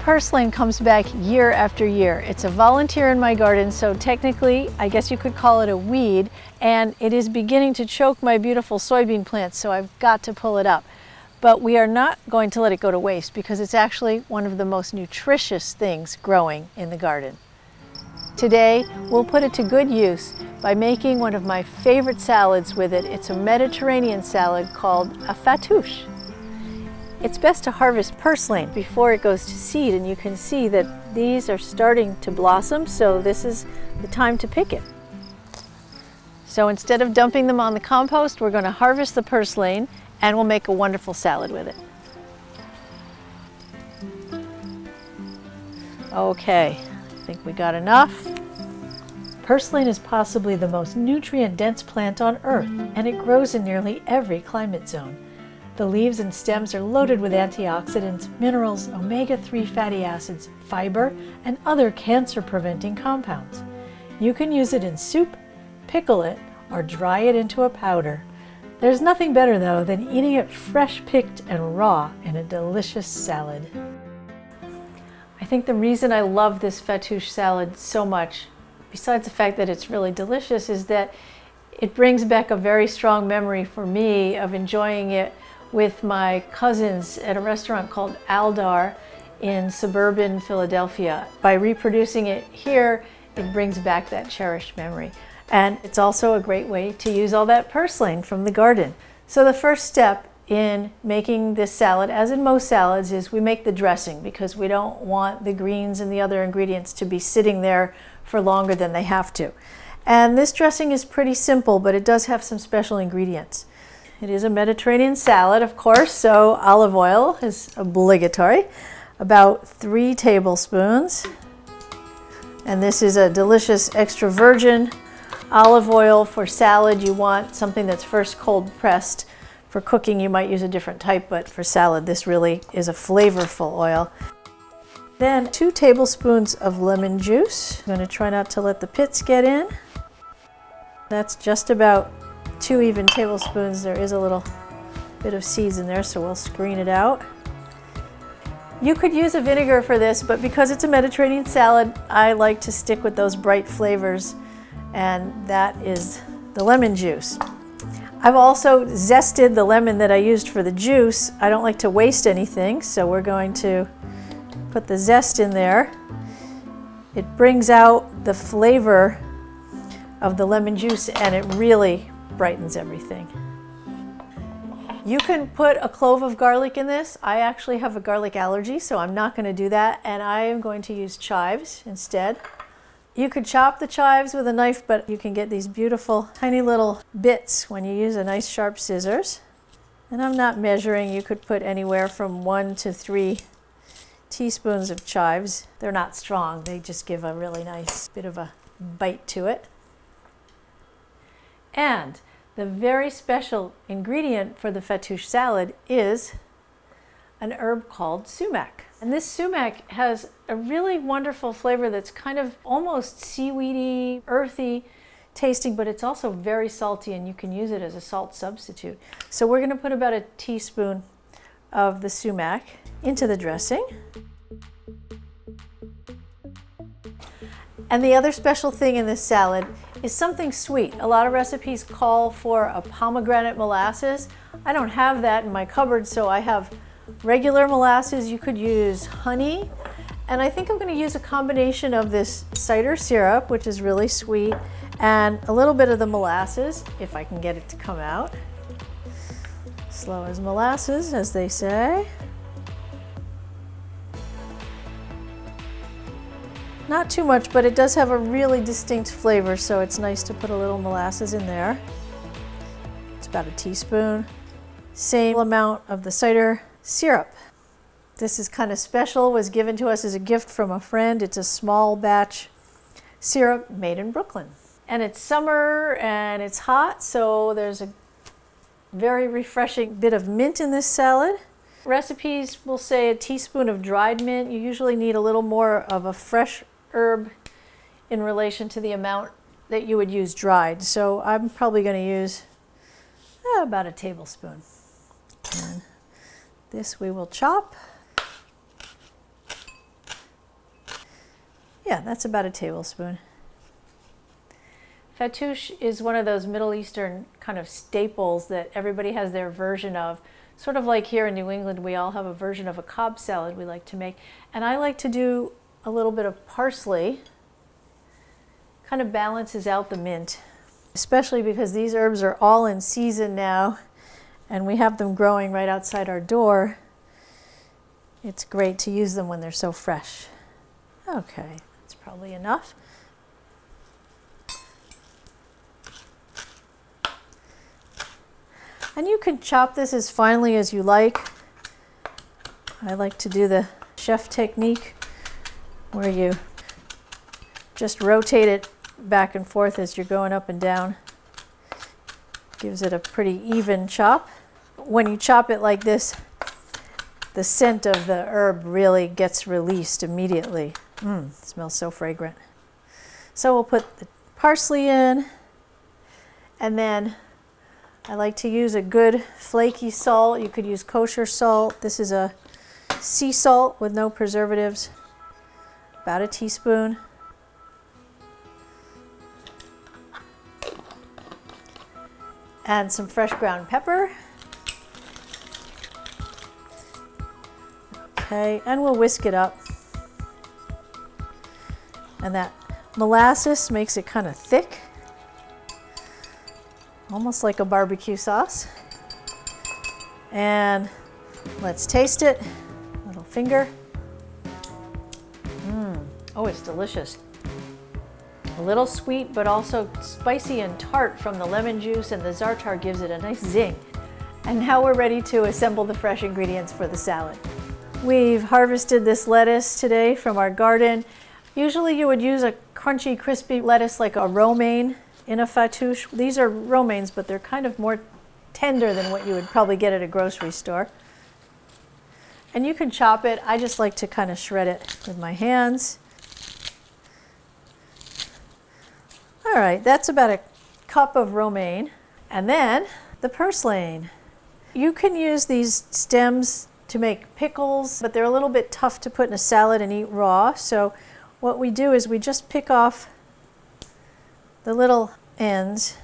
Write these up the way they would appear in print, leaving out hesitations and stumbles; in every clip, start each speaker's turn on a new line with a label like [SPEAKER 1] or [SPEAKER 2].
[SPEAKER 1] purslane comes back year after year. It's a volunteer in my garden, so technically, I guess you could call it a weed, and it is beginning to choke my beautiful soybean plants, so I've got to pull it up. But we are not going to let it go to waste because it's actually one of the most nutritious things growing in the garden. Today, we'll put it to good use by making one of my favorite salads with it. It's a Mediterranean salad called a fattoush. It's best to harvest purslane before it goes to seed, and you can see that these are starting to blossom, so this is the time to pick it. So instead of dumping them on the compost, we're going to harvest the purslane and we'll make a wonderful salad with it. Okay, I think we got enough. Purslane is possibly the most nutrient-dense plant on Earth, and it grows in nearly every climate zone. The leaves and stems are loaded with antioxidants, minerals, omega-3 fatty acids, fiber, and other cancer-preventing compounds. You can use it in soup, pickle it, or dry it into a powder. There's nothing better, though, than eating it fresh picked and raw in a delicious salad. I think the reason I love this fattoush salad so much, besides the fact that it's really delicious, is that it brings back a very strong memory for me of enjoying it with my cousins at a restaurant called Aldar in suburban Philadelphia. By reproducing it here, it brings back that cherished memory. And it's also a great way to use all that purslane from the garden. So the first step in making this salad, as in most salads, is we make the dressing because we don't want the greens and the other ingredients to be sitting there for longer than they have to. And this dressing is pretty simple, but it does have some special ingredients. It is a Mediterranean salad, of course, so olive oil is obligatory, about 3 tablespoons. And this is a delicious extra virgin olive oil. For salad, you want something that's first cold pressed. For cooking, you might use a different type, but for salad, this really is a flavorful oil. Then 2 tablespoons of lemon juice. I'm going to try not to let the pits get in. That's just about 2 even tablespoons. There is a little bit of seeds in there, so we'll screen it out. You could use a vinegar for this, but because it's a Mediterranean salad, I like to stick with those bright flavors, and that is the lemon juice. I've also zested the lemon that I used for the juice. I don't like to waste anything, so we're going to put the zest in there. It brings out the flavor of the lemon juice, and it really brightens everything. You can put a clove of garlic in this. I actually have a garlic allergy, so I'm not going to do that, and I am going to use chives instead. You could chop the chives with a knife, but you can get these beautiful tiny little bits when you use a nice sharp scissors. And I'm not measuring. You could put anywhere from 1 to 3 teaspoons of chives. They're not strong. They just give a really nice bit of a bite to it. And the very special ingredient for the fattoush salad is an herb called sumac. And this sumac has a really wonderful flavor that's kind of almost seaweedy, earthy tasting, but it's also very salty, and you can use it as a salt substitute. So we're going to put about a teaspoon of the sumac into the dressing. And the other special thing in this salad is something sweet. A lot of recipes call for a pomegranate molasses. I don't have that in my cupboard, so I have regular molasses. You could use honey, and I think I'm going to use a combination of this cider syrup, which is really sweet, and a little bit of the molasses, if I can get it to come out. Slow as molasses, as they say. Not too much, but it does have a really distinct flavor, so it's nice to put a little molasses in there. It's about a teaspoon. Same amount of the cider syrup. This is kind of special, was given to us as a gift from a friend. It's a small batch syrup made in Brooklyn. And it's summer and it's hot, so there's a very refreshing bit of mint in this salad. Recipes will say a teaspoon of dried mint. You usually need a little more of a fresh herb in relation to the amount that you would use dried. So I'm probably going to use about a tablespoon. And this we will chop. Yeah, that's about a tablespoon. Fattoush is one of those Middle Eastern kind of staples that everybody has their version of. Sort of like here in New England, we all have a version of a Cobb salad we like to make. And I like to do a little bit of parsley. Kind of balances out the mint, especially because these herbs are all in season now and we have them growing right outside our door. It's great to use them when they're so fresh. Okay, that's probably enough. And you can chop this as finely as you like. I like to do the chef technique where you just rotate it back and forth as you're going up and down. Gives it a pretty even chop. When you chop it like this, the scent of the herb really gets released immediately. It smells so fragrant. So we'll put the parsley in, and then I like to use a good flaky salt. You could use kosher salt. This is a sea salt with no preservatives, about a teaspoon. And some fresh ground pepper. Okay, and we'll whisk it up. And that molasses makes it kind of thick, almost like a barbecue sauce. And let's taste it. Little finger. Oh, it's delicious. A little sweet, but also spicy and tart from the lemon juice, and the Zartar gives it a nice zing. And now we're ready to assemble the fresh ingredients for the salad. We've harvested this lettuce today from our garden. Usually you would use a crunchy, crispy lettuce like a romaine in a fattoush. These are romaines, but they're kind of more tender than what you would probably get at a grocery store. And you can chop it. I just like to kind of shred it with my hands. All right, that's about a cup of romaine. And then the purslane. You can use these stems to make pickles, but they're a little bit tough to put in a salad and eat raw. So what we do is we just pick off the little ends,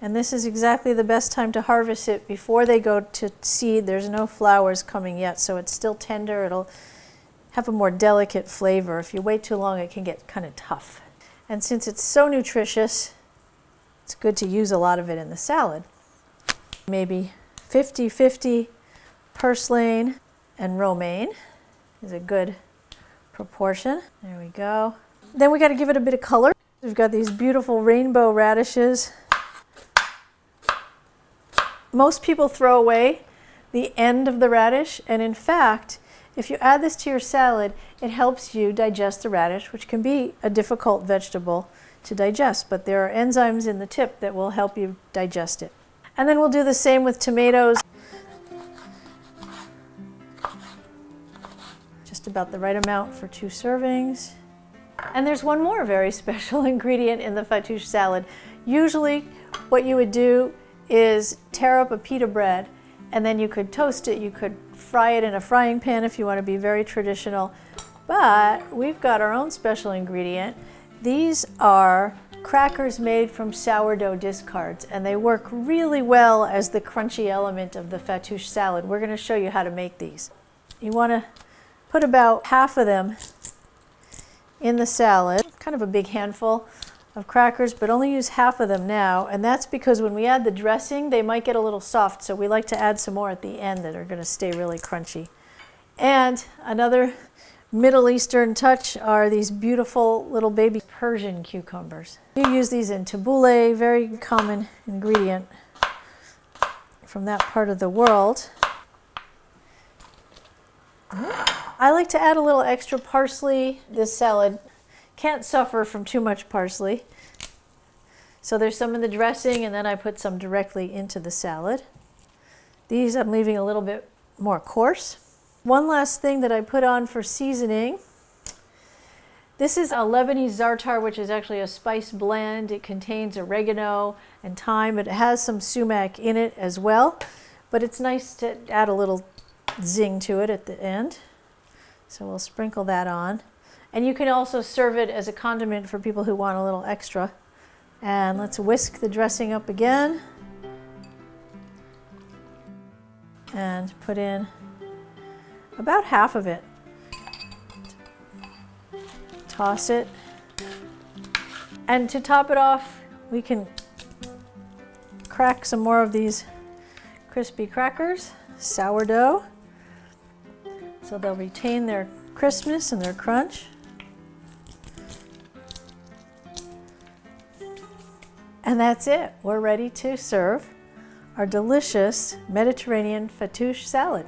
[SPEAKER 1] and this is exactly the best time to harvest it before they go to seed. There's no flowers coming yet, so it's still tender. It'll have a more delicate flavor. If you wait too long, it can get kind of tough. And since it's so nutritious, it's good to use a lot of it in the salad. Maybe 50-50 purslane and romaine is a good proportion. There we go. Then we got to give it a bit of color. We've got these beautiful rainbow radishes. Most people throw away the end of the radish, and in fact, if you add this to your salad, it helps you digest the radish, which can be a difficult vegetable to digest, but there are enzymes in the tip that will help you digest it. And then we'll do the same with tomatoes. Just about the right amount for 2 servings. And there's one more very special ingredient in the fattoush salad. Usually what you would do is tear up a pita bread, and then you could toast it. You could fry it in a frying pan if you want to be very traditional. But we've got our own special ingredient. These are crackers made from sourdough discards, and they work really well as the crunchy element of the fattoush salad. We're going to show you how to make these. You want to put about half of them in the salad, kind of a big handful of crackers, but only use half of them now, and that's because when we add the dressing, they might get a little soft, so we like to add some more at the end that are going to stay really crunchy. And another Middle Eastern touch are these beautiful little baby Persian cucumbers. You use these in tabbouleh, very common ingredient from that part of the world. I like to add a little extra parsley. This salad can't suffer from too much parsley. So there's some in the dressing, and then I put some directly into the salad. These I'm leaving a little bit more coarse. One last thing that I put on for seasoning. This is a Lebanese Zartar, which is actually a spice blend. It contains oregano and thyme. It has some sumac in it as well, but it's nice to add a little zing to it at the end. So we'll sprinkle that on. And you can also serve it as a condiment for people who want a little extra. And let's whisk the dressing up again. And put in about half of it. Toss it. And to top it off, we can crack some more of these crispy crackers, sourdough, so they'll retain their crispness and their crunch. And that's it. We're ready to serve our delicious Mediterranean fattoush salad.